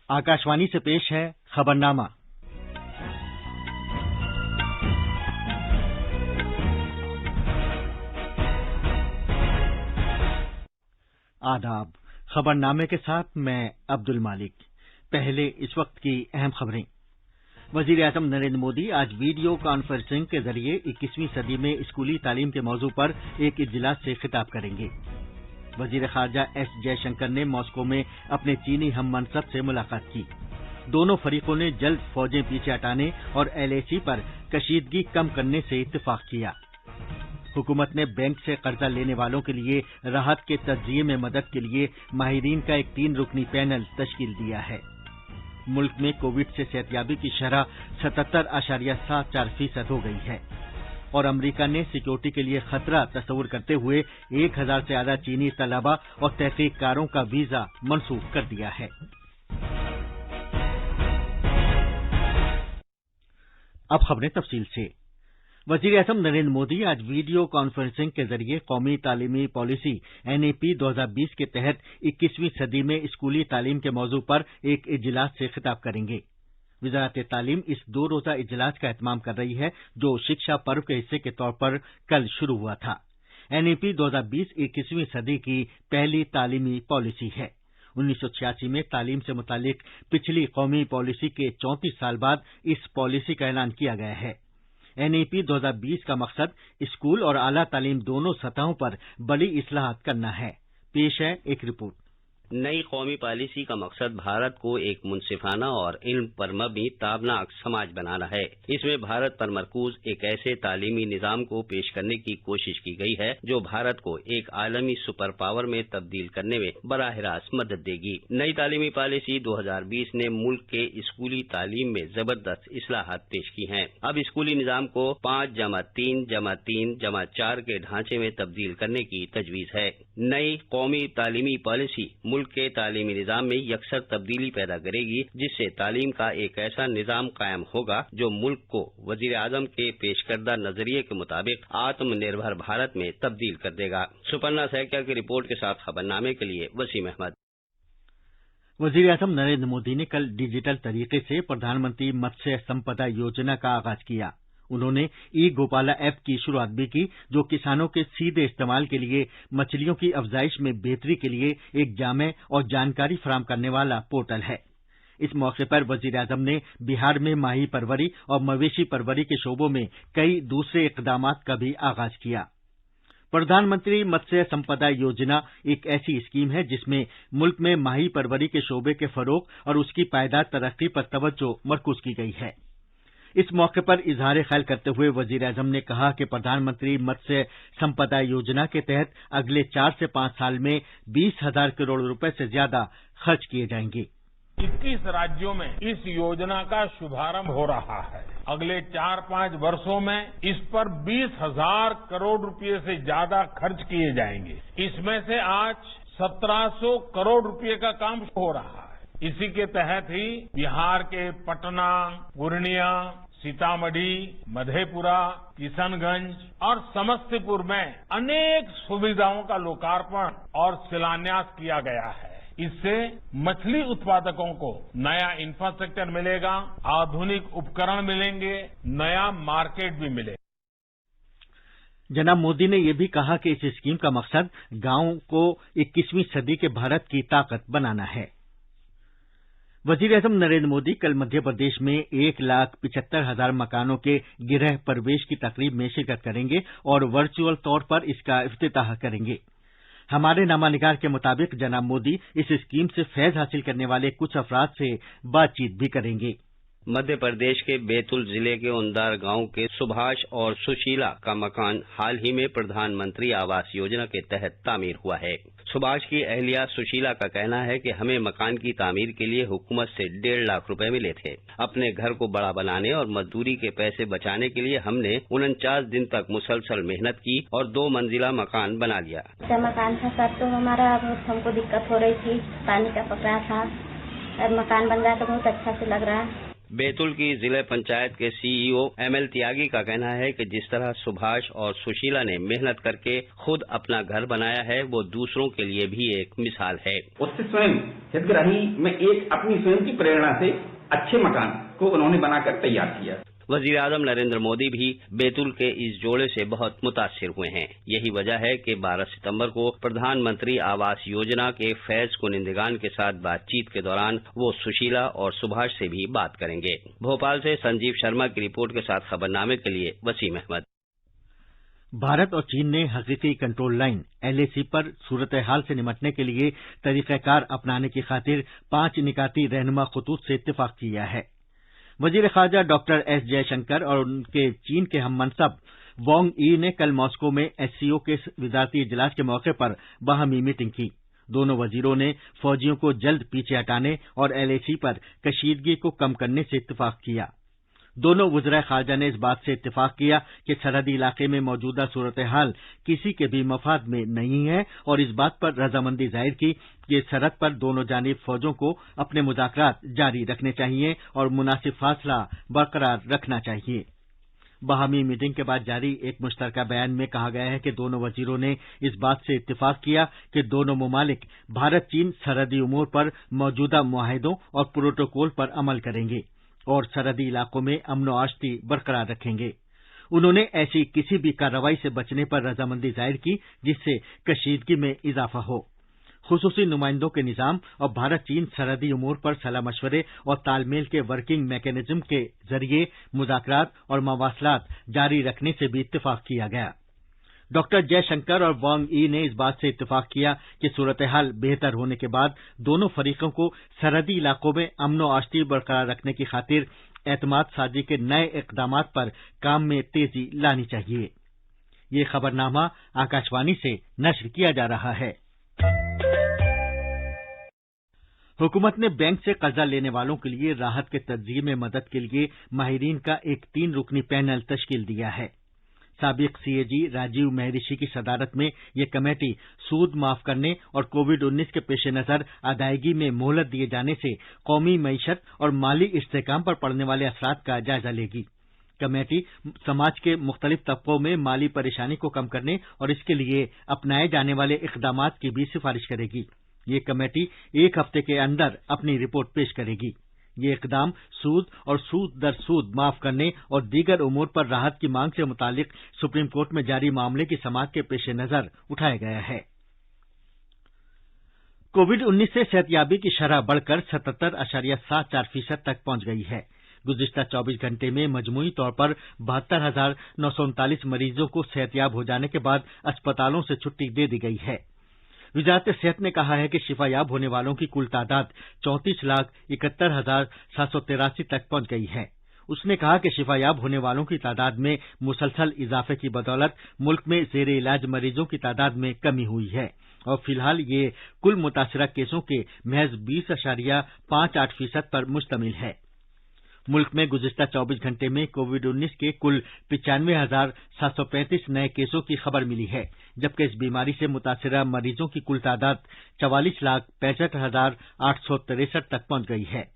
आकाशवाणी से पेश है खबरनामा। आदाब। खबरनामे के साथ मैं अब्दुल मालिक। पहले इस वक्त की अहम खबरें। वजीर आजम नरेंद्र मोदी आज वीडियो कॉन्फ्रेंसिंग के जरिए 21वीं सदी में स्कूली तालीम के मौजू पर एक इजलास से खिताब करेंगे। वजीर खारजा एस जयशंकर ने मॉस्को में अपने चीनी हम मनसब से मुलाकात की। दोनों फरीकों ने जल्द फौजें पीछे हटाने और LAC पर कशीदगी कम करने से इत्तेफाक किया। हुकूमत ने बैंक से कर्जा लेने वालों के लिए राहत के तज्जिये में मदद के लिए माहिरीन का एक 3 रुकनी पैनल तश्कील दिया है। मुल्क में कोविड से सेहतयाबी की शरह 77.74% हो गई है और अमरीका ने सिक्योरिटी के लिए खतरा तस्वुर करते हुए 1000 से ज्यादा चीनी तलबा और तहकीककारों का वीजा मनसूख कर दिया है। अब खबरें तफसील से। वजीर आजम नरेंद्र मोदी आज वीडियो कॉन्फ्रेंसिंग के जरिए कौमी तालीमी पॉलिसी NEP 2020 के तहत 21वीं सदी में स्कूली तालीम के मौजू पर एक इजलास से खिताब करेंगे। वजारत तालीम इस 2 रोजा इजलास का एहतमाम कर रही है, जो शिक्षा पर्व के हिस्से के तौर पर कल शुरू हुआ था। NEP 2020 21वीं सदी की पहली तालीमी पॉलिसी है। 1986 में तालीम से मुतालिक पिछली कौमी पॉलिसी के 34 साल बाद इस पॉलिसी का ऐलान किया गया है। NEP 2020 का मकसद स्कूल और आला तालीम दोनों सतहों पर बड़ी इस्लाहत करना है। पेश है एक रिपोर्ट। नई कौमी पॉलिसी का मकसद भारत को एक मुनसिफाना और इल्म पर मबनी ताबनाक समाज बनाना है। इसमें भारत पर मरकूज एक ऐसे तालीमी निजाम को पेश करने की कोशिश की गई है जो भारत को एक आलमी सुपर पावर में तब्दील करने में बराह रास्त मदद देगी। नई तालीमी पॉलिसी 2020 ने मुल्क के स्कूली तालीम में जबरदस्त इस्लाहात पेश की हैं। अब स्कूली निजाम को 5+3+3+4 के ढांचे में तब्दील करने की तजवीज है। नई कौमी तालीमी पॉलिसी मुल्क के तालीमी निजाम में यकसर तब्दीली पैदा करेगी, जिससे तालीम का एक ऐसा निजाम कायम होगा जो मुल्क को वजीर आजम के पेश करदा नजरिए के मुताबिक आत्मनिर्भर भारत में तब्दील कर देगा। सुपर्णा सैकिया की रिपोर्ट के साथ खबरनामे के लिए वसीम अहमद। वजीर आजम नरेंद्र मोदी ने कल डिजिटल तरीके से प्रधानमंत्री मत्स्य संपदा योजना का आगाज किया। उन्होंने ई-गोपाला ऐप की शुरुआत भी की, जो किसानों के सीधे इस्तेमाल के लिए मछलियों की अफजाइश में बेहतरी के लिए एक जामे और जानकारी फराहम करने वाला पोर्टल है। इस मौके पर वजीर आजम ने बिहार में माही परवरी और मवेशी परवरी के शोबों में कई दूसरे इकदामात का भी आगाज किया। प्रधानमंत्री मत्स्य संपदा योजना एक ऐसी स्कीम है जिसमें मुल्क में माही परवरी के शोबे के फरोग और उसकी पायदार तरक्की पर तवज्जो मरकूज की गई है। इस मौके पर इजहार ख्याल करते हुए वजीर आजम ने कहा कि प्रधानमंत्री मत्स्य संपदा योजना के तहत अगले 4 से 5 साल में 20,000 करोड़ रुपए से ज्यादा खर्च किए जाएंगे। 21 राज्यों में इस योजना का शुभारंभ हो रहा है। अगले 4-5 वर्षों में इस पर 20,000 करोड़ रुपए से ज्यादा खर्च किए जाएंगे। इसमें से आज 1700 करोड़ रुपए का काम हो रहा है। इसी के तहत ही बिहार के पटना, पूर्णिया, सीतामढ़ी, मधेपुरा, किशनगंज और समस्तीपुर में अनेक सुविधाओं का लोकार्पण और शिलान्यास किया गया है। इससे मछली उत्पादकों को नया इंफ्रास्ट्रक्चर मिलेगा, आधुनिक उपकरण मिलेंगे, नया मार्केट भी मिलेगा। जनाब मोदी ने यह भी कहा कि इस स्कीम का मकसद गांवों को 21वीं सदी के भारत की ताकत बनाना है। वजीर आजम नरेंद्र मोदी कल मध्य प्रदेश में 1,75,000 मकानों के गृह प्रवेश की तकरीब में शिरकत करेंगे और वर्चुअल तौर पर इसका इफ्तिताह करेंगे। हमारे नामानिगार के मुताबिक जनाब मोदी इस स्कीम से फैज हासिल करने वाले कुछ अफराद से बातचीत भी करेंगे। मध्य प्रदेश के बैतूल जिले के उंदार गांव के सुभाष और सुशीला का मकान हाल ही में प्रधानमंत्री आवास योजना के तहत तामीर हुआ है। सुभाष की अहलिया सुशीला का कहना है कि हमें मकान की तामीर के लिए हुकूमत से 1.5 लाख रुपए मिले थे। अपने घर को बड़ा बनाने और मजदूरी के पैसे बचाने के लिए हमने 49 दिन तक मुसलसल मेहनत की और 2 मंजिला मकान बना लिया। मकान था सर, तो हमारा हमको दिक्कत हो रही थी, पानी का पकड़ा था, और मकान बन रहा तो बहुत अच्छा से लग रहा है। बैतूल की जिला पंचायत के सीईओ ML त्यागी का कहना है कि जिस तरह सुभाष और सुशीला ने मेहनत करके खुद अपना घर बनाया है वो दूसरों के लिए भी एक मिसाल है। उससे स्वयं हितग्राही में एक अपनी स्वयं की प्रेरणा से अच्छे मकान को उन्होंने बनाकर तैयार किया। वजीर आजम नरेंद्र मोदी भी बैतूल के इस जोड़े से बहुत मुतासिर हुए हैं। यही वजह है कि 12 सितंबर को प्रधानमंत्री आवास योजना के फैज कुनिंदगान के साथ बातचीत के दौरान वो सुशीला और सुभाष से भी बात करेंगे। भोपाल से संजीव शर्मा की रिपोर्ट के साथ खबरनामे के लिए वसीम अहमद। भारत और चीन ने हकीकी कंट्रोल लाइन LAC पर सूरत हाल से निपटने के लिए तरीकाकार अपनाने की खातिर 5 निकाती रहनुमा खतूत से इत्तेफाक किया है। वजीर खारजा डॉक्टर S जयशंकर और उनके चीन के हम मनसब वांग यी ने कल मॉस्को में SCO के वजारती इजलास के मौके पर बाहमी मीटिंग की। दोनों वजीरों ने फौजियों को जल्द पीछे हटाने और LAC पर कशीदगी को कम करने से इत्तेफाक किया। दोनों वज़राए खारजा ने इस बात से इत्तेफाक किया कि सरहदी इलाके में मौजूदा सूरत हाल किसी के भी मफाद में नहीं है और इस बात पर रजामंदी जाहिर की कि सरहद पर दोनों जानिब फौजों को अपने मुज़ाकरात जारी रखने चाहिए और मुनासिब फासला बरकरार रखना चाहिए। बाहमी मीटिंग के बाद जारी एक मुश्तरका बयान में कहा गया है कि दोनों वजीरों ने इस बात से इत्तेफाक किया कि दोनों ममालिक भारत चीन सरहदी उमूर पर मौजूदा मुआहिदों और प्रोटोकॉल पर अमल करेंगे और सरहदी इलाकों में अमन और आश्ती बरकरार रखेंगे। उन्होंने ऐसी किसी भी कार्रवाई से बचने पर रजामंदी जाहिर की जिससे कशीदगी में इजाफा हो। खुसूसी नुमाइंदों के निजाम और भारत चीन सरहदी उमूर पर सलाह मशवरे और तालमेल के वर्किंग मैकेनिज्म के जरिए मुज़ाकरात और मवासलात जारी रखने से भी इत्तेफाक किया गया। डॉक्टर जयशंकर और वांग यी ने इस बात से इत्तेफाक किया कि सूरत हाल बेहतर होने के बाद दोनों फरीकों को सरहदी इलाकों में अमन और आश्ती बरकरार रखने की खातिर एतमाद साजी के नए इक़दामात पर काम में तेजी लानी चाहिए। ये खबरनामा आकाशवाणी से नश्र किया जा रहा है। हुकूमत ने बैंक से कर्जा लेने वालों के लिए राहत के तज्ज़िये में मदद के लिए माहिरीन का एक 3 रुकनी पैनल तश्कील दिया है। साबिक CAG राजीव महरिषि की सदारत में यह कमेटी सूद माफ करने और कोविड-19 के पेश नज़र अदायगी में मोहलत दिए जाने से कौमी मईशत और माली इस्तेहकाम पर पड़ने वाले असरात का जायजा लेगी। कमेटी समाज के मुख्तलिफ तबकों में माली परेशानी को कम करने और इसके लिए अपनाए जाने वाले इक़दामात की भी सिफारिश करेगी। ये कमेटी 1 हफ्ते के अंदर अपनी रिपोर्ट पेश करेगी। ये इक़दाम सूद और सूद दर सूद माफ करने और दीगर उमूर पर राहत की मांग से मुतालिक सुप्रीम कोर्ट में जारी मामले की समाअत के पेश नज़र उठाया गया है। कोविड-19 से सेहतयाबी की शरह बढ़कर 77.74% तक पहुंच गई है। गुज़िश्ता 24 घंटे में मजमूई तौर पर 72,939 मरीजों को सेहतयाब हो जाने के बाद अस्पतालों से छुट्टी दे दी गई है। वजारत सेहत ने कहा है कि शिफायाब होने वालों की कुल तादाद 34,71,783 तक पहुंच गई है। उसने कहा कि शिफायाब होने वालों की तादाद में मुसलसल इजाफे की बदौलत मुल्क में ज़ेर इलाज मरीजों की तादाद में कमी हुई है और फिलहाल ये कुल मुतासरा केसों के महज 20.58% पर मुश्तमिल है। मुल्क में गुज़िश्ता 24 घंटे में कोविड-19 के कुल 95,735 नए केसों की खबर मिली है, जबकि इस बीमारी से मुतासरा मरीजों की कुल तादाद 44,65,863 तक पहुंच गई है।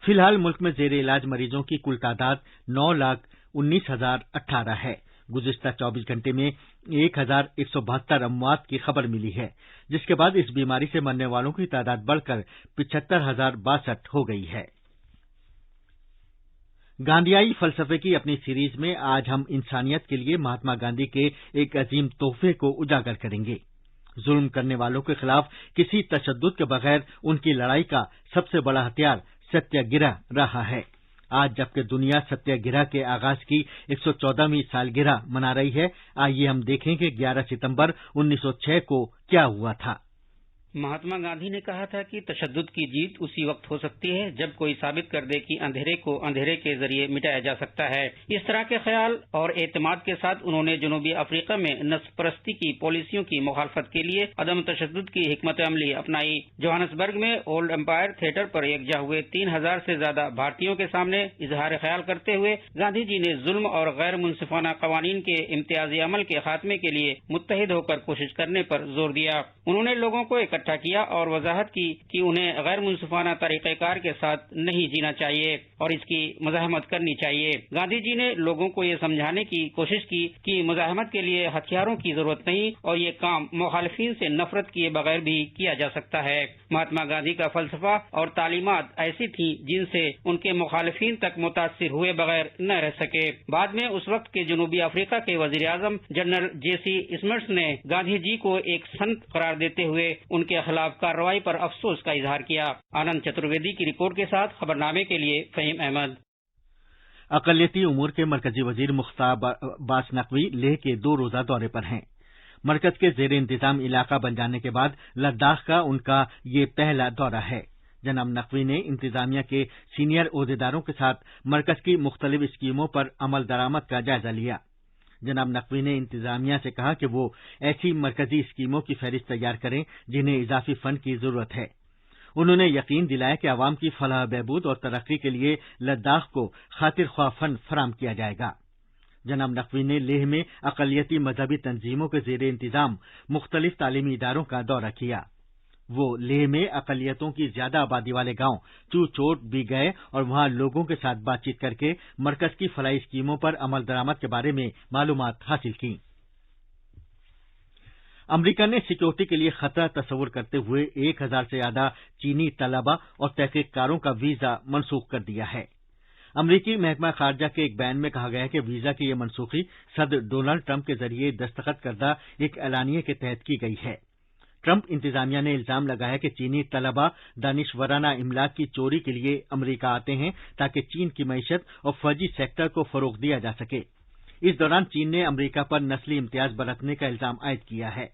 फिलहाल मुल्क में ज़ेर इलाज मरीजों की कुल तादाद 9,19,018 है। गुज़िश्ता 24 घंटे में 1,172 अमवात की खबर मिली है, जिसके बाद इस बीमारी से मरने वालों की तादाद बढ़कर 75,062 हो गई है। गांधीयाई फलसफे की अपनी सीरीज में आज हम इंसानियत के लिए महात्मा गांधी के एक अजीम तोहफे को उजागर करेंगे। जुल्म करने वालों के खिलाफ किसी तशद्दुद के बगैर उनकी लड़ाई का सबसे बड़ा हथियार सत्याग्रह रहा है। आज जबकि दुनिया सत्याग्रह के आगाज की 114वीं सालगिरह मना रही है, आइए हम देखें कि 11 सितंबर 1906 को क्या हुआ था। महात्मा गांधी ने कहा था कि तशद्दुद की जीत उसी वक्त हो सकती है जब कोई साबित कर दे कि अंधेरे को अंधेरे के जरिए मिटाया जा सकता है। इस तरह के ख्याल और एतमाद के साथ उन्होंने जनूबी अफ्रीका में नस्लपरस्ती की पॉलिसियों की मुखालफत के लिए अदम तशद्दुद की हिकमत अमली अपनाई। जोहान्सबर्ग में ओल्ड एम्पायर थिएटर पर एकजा हुए 3,000 से ज्यादा भारतीयों के सामने इजहार ख्याल करते हुए गांधी जी ने जुल्म और गैर मुनसिफाना कवानीन के इम्तियाजी अमल के खात्मे के लिए मुत्तहिद होकर कोशिश करने पर जोर दिया। उन्होंने लोगों को اکٹھا کیا اور وضاحت کی کہ انہیں غیر منصفانہ طریقہ کار کے ساتھ نہیں جینا چاہیے اور اس کی مزاحمت کرنی چاہیے۔ گاندھی جی نے لوگوں کو یہ سمجھانے کی کوشش کی کہ مزاحمت کے لیے ہتھیاروں کی ضرورت نہیں اور یہ کام مخالفین سے نفرت کیے بغیر بھی کیا جا سکتا ہے۔ مہاتما گاندھی کا فلسفہ اور تعلیمات ایسی تھیں جن سے ان کے مخالفین تک متاثر ہوئے بغیر نہ رہ سکے۔ بعد میں اس وقت کے جنوبی افریقہ کے وزیر اعظم جنرل جے.سی. اسمرٹس نے گاندھی جی کو ایک سنت قرار دیتے ہوئے ان کے خلاف کارروائی پر افسوس کا اظہار کیا۔ آنند چترویدی کی رپورٹ کے ساتھ خبرنامے کے لیے فہیم احمد۔ اقلیتی امور کے مرکزی وزیر مختار عباس نقوی لیہ کے 2 روزہ دورے پر ہیں۔ مرکز کے زیر انتظام علاقہ بن جانے کے بعد لداخ کا ان کا یہ پہلا دورہ ہے۔ جناب نقوی نے انتظامیہ کے سینئر عہدیداروں کے ساتھ مرکز کی مختلف اسکیموں پر عمل درآمد کا جائزہ لیا۔ جناب نقوی نے انتظامیہ سے کہا کہ وہ ایسی مرکزی اسکیموں کی فہرست تیار کریں جنہیں اضافی فنڈ کی ضرورت ہے۔ انہوں نے یقین دلایا کہ عوام کی فلاح بہبود اور ترقی کے لیے لداخ کو خاطر خواہ فنڈ فراہم کیا جائے گا۔ جناب نقوی نے لیہ میں اقلیتی مذہبی تنظیموں کے زیر انتظام مختلف تعلیمی اداروں کا دورہ کیا۔ وہ لیہ میں اقلیتوں کی زیادہ آبادی والے گاؤں چوچوٹ بھی گئے اور وہاں لوگوں کے ساتھ بات چیت کر کے مرکز کی فلاحی اسکیموں پر عمل درآمد کے بارے میں معلومات حاصل کی۔ امریکہ نے سیکورٹی کے لیے خطرہ تصور کرتے ہوئے 1000 سے زیادہ چینی طلباء اور تحقیق کاروں کا ویزا منسوخ کر دیا ہے۔ امریکی محکمہ خارجہ کے ایک بیان میں کہا گیا ہے کہ ویزا کی یہ منسوخی صدر ڈونلڈ ٹرمپ کے ذریعے دستخط کردہ ایک اعلامیے کے تحت کی گئی ہے۔ ٹرمپ انتظامیہ نے الزام لگایا کہ چینی طلباء دانشورانہ املاک کی چوری کے لیے امریکہ آتے ہیں تاکہ چین کی معیشت اور فوجی سیکٹر کو فروغ دیا جا سکے۔ اس دوران چین نے امریکہ پر نسلی امتیاز برتنے کا الزام عائد کیا ہے۔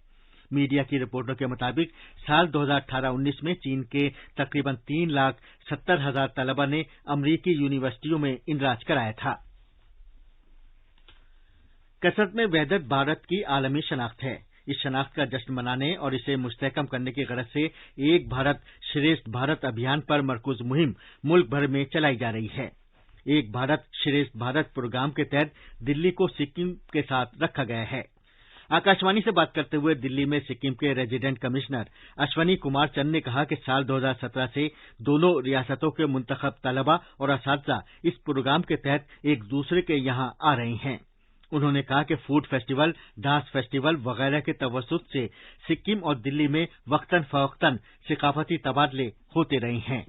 میڈیا کی رپورٹوں کے مطابق سال 2018-19 میں چین کے تقریباً 3,70,000 طلباء نے امریکی یونیورسٹیوں میں اندراج کرایا تھا۔ کثرت میں وحدت بھارت کی عالمی شناخت ہے۔ اس شناخت کا جشن منانے اور اسے مستحکم کرنے کی غرض سے ایک بھارت شریشٹھ بھارت ابھیان پر مرکوز مہم ملک بھر میں چلائی جا رہی ہے۔ ایک بھارت شریشٹھ بھارت پروگرام کے تحت دلی کو سکم کے ساتھ رکھا گیا ہے۔ آکاشوانی سے بات کرتے ہوئے دلی میں سکم کے ریزیڈنٹ کمشنر اشونی کمار چند نے کہا کہ سال 2017 سے دونوں ریاستوں کے منتخب طلباء اور اساتذہ اس پروگرام کے تحت ایک دوسرے کے یہاں آ رہے ہیں۔ انہوں نے کہا کہ فوڈ فیسٹیول، ڈانس فیسٹیول وغیرہ کے توسط سے سکم اور دلی میں وقتاً فوقتاً ثقافتی تبادلے ہوتے رہے ہیں،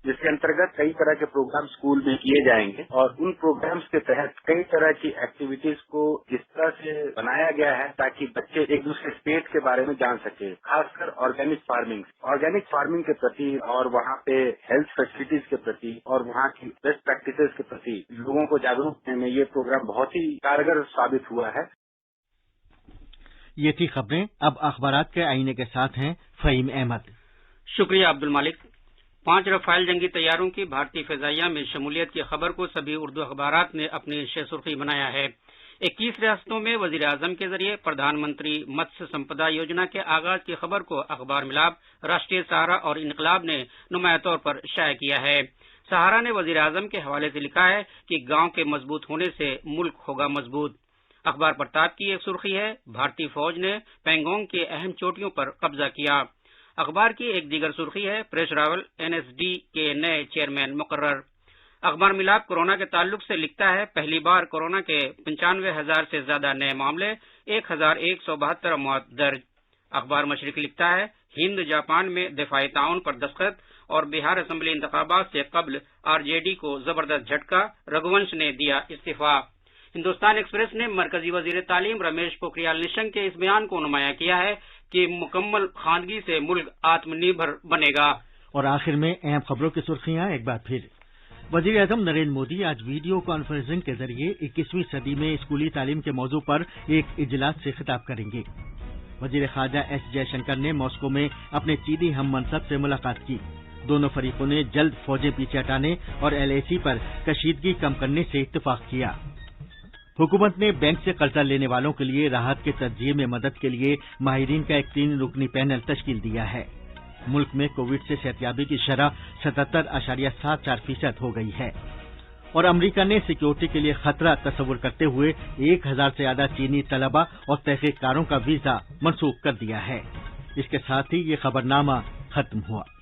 جس کے انترگت کئی طرح کے پروگرام اسکول میں کیے جائیں گے اور ان پروگرامز کے تحت کئی طرح کی ایکٹیویٹیز کو اس طرح سے بنایا گیا ہے تاکہ بچے ایک دوسرے اسٹیٹ کے بارے میں جان سکے، خاص کر آرگینک فارمنگ کے پرتی اور وہاں پہ ہیلتھ فیسلٹیز کے پرتی اور وہاں کی بیسٹ پریکٹسز کے پرتی لوگوں کو جاگروک کرنے میں یہ پروگرام بہت ہی کارگر ثابت ہوا ہے۔ یہ تھی خبریں۔ اب اخبارات کے آئینے کے ساتھ ہیں فہیم احمد۔ شکریہ عبد المالک۔ 5 رفائل جنگی طیاروں کی بھارتی فضائیہ میں شمولیت کی خبر کو سبھی اردو اخبارات نے اپنی شہ سرخی بنایا ہے۔ 21 ریاستوں میں وزیر اعظم کے ذریعے پردھان منتری متسیہ سمپدا یوجنا کے آغاز کی خبر کو اخبار ملاب، راشٹریہ سہارا اور انقلاب نے نمایاں طور پر شائع کیا ہے۔ سہارا نے وزیر اعظم کے حوالے سے لکھا ہے کہ گاؤں کے مضبوط ہونے سے ملک ہوگا مضبوط۔ اخبار پرتاپ کی ایک سرخی ہے، بھارتی فوج نے پینگونگ کے اہم چوٹیوں پر قبضہ کیا۔ اخبار کی ایک دیگر سرخی ہے، پریش راول NSD کے نئے چیئرمین مقرر۔ اخبار ملاب کورونا کے تعلق سے لکھتا ہے، پہلی بار کورونا کے 95,000 سے زیادہ نئے معاملے، 1,172 موت درج۔ اخبار مشرق لکھتا ہے، ہند جاپان میں دفاعی تعاون پر دستخط اور بہار اسمبلی انتخابات سے قبل RJD کو زبردست جھٹکا، رگھونش نے دیا استعفیٰ۔ ہندوستان ایکسپریس نے مرکزی وزیر تعلیم رمیش پوکھریال نشنک کے اس بیان کو نمایاں کیا ہے کہ مکمل خواندگی سے ملک آتم نربھر بنے گا۔ اور آخر میں اہم خبروں کی سرخیاں ایک بار پھر۔ وزیر اعظم نریندر مودی آج ویڈیو کانفرنسنگ کے ذریعے 21ویں صدی میں اسکولی تعلیم کے موضوع پر ایک اجلاس سے خطاب کریں گے۔ وزیر خارجہ ایس جے شنکر نے ماسکو میں اپنے چینی ہم منصب سے ملاقات کی۔ دونوں فریقوں نے جلد فوجیں پیچھے ہٹانے اور LAC پر کشیدگی کم کرنے سے اتفاق کیا۔ حکومت نے بینک سے قرضہ لینے والوں کے لیے راحت کے تجزیے میں مدد کے لیے ماہرین کا ایک 3 رکنی پینل تشکیل دیا ہے۔ ملک میں کووڈ سے صحتیابی کی شرح 77.74% ہو گئی ہے۔ اور امریکہ نے سیکورٹی کے لیے خطرہ تصور کرتے ہوئے 1000 سے زیادہ چینی طلباء اور تحقیق کاروں کا ویزا منسوخ کر دیا ہے۔ اس کے ساتھ ہی یہ خبرنامہ ختم ہوا۔